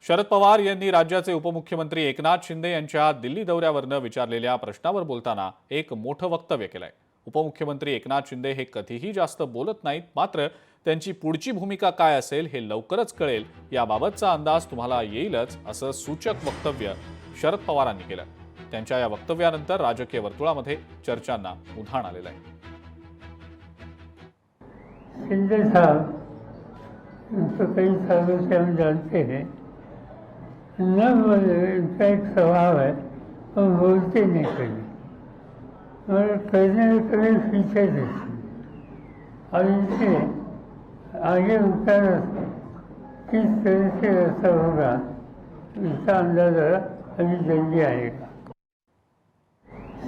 शरद पवार यांनी राज्याचे उपमुख्यमंत्री एकनाथ शिंदे यांच्या दिल्ली दौऱ्यावरनं विचारलेल्या प्रश्नावर बोलताना एक मोठं वक्तव्य केलंय। उपमुख्यमंत्री एकनाथ शिंदे हे कधीही जास्त बोलत नाहीत, मात्र त्यांची पुढची भूमिका काय असेल हे लवकरच कळेल, याबाबतचा अंदाज तुम्हाला येईलच, असं सूचक वक्तव्य शरद पवारांनी केलं। त्यांच्या या वक्तव्यानंतर राजकीय वर्तुळामध्ये चर्चांना उधाण आलेलं आहे। शिंदे साहब, उनको कई सालों से हम जानते हैं, न इनका एक स्वभाव है, वो बोलते नहीं कभी और कहने में कभी पीछे देते। और इनसे आगे उनका किस तरह से असर होगा इसका अंदाजा अभी जल्दी आएगा।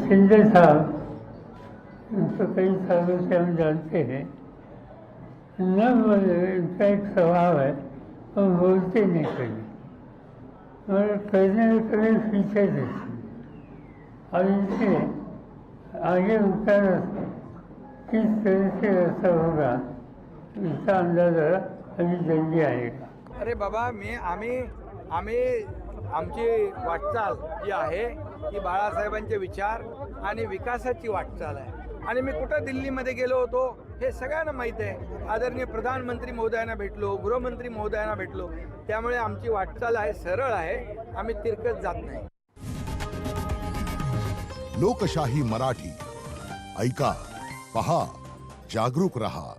शिंदे साहब, उनको कई सालों से हम जानते हैं, न इनका एक स्वभाव है, वो बोलते नहीं कभी और कहने में कभी पीछे देते। और इनसे आगे उनका किस तरह से असर होगा इसका अंदाजा अभी जल्दी आएगा। अरे बाबा, आम्ही आमची वाटचाल जी आहे ती बाळासाहेबांचे विचार आणि विकासाची वाटचाल आहे। आणि मी कुठं दिल्लीमध्ये गेलो होतो हे सगळ्यांना माहीत आहे। आदरणीय प्रधानमंत्री महोदयांना भेटलो, गृहमंत्री महोदयांना भेटलो, त्यामुळे आमची वाटचाल आहे, सरळ आहे, आम्ही तिरकत जात नाही। लोकशाही मराठी ऐका, पहा, जागरूक रहा।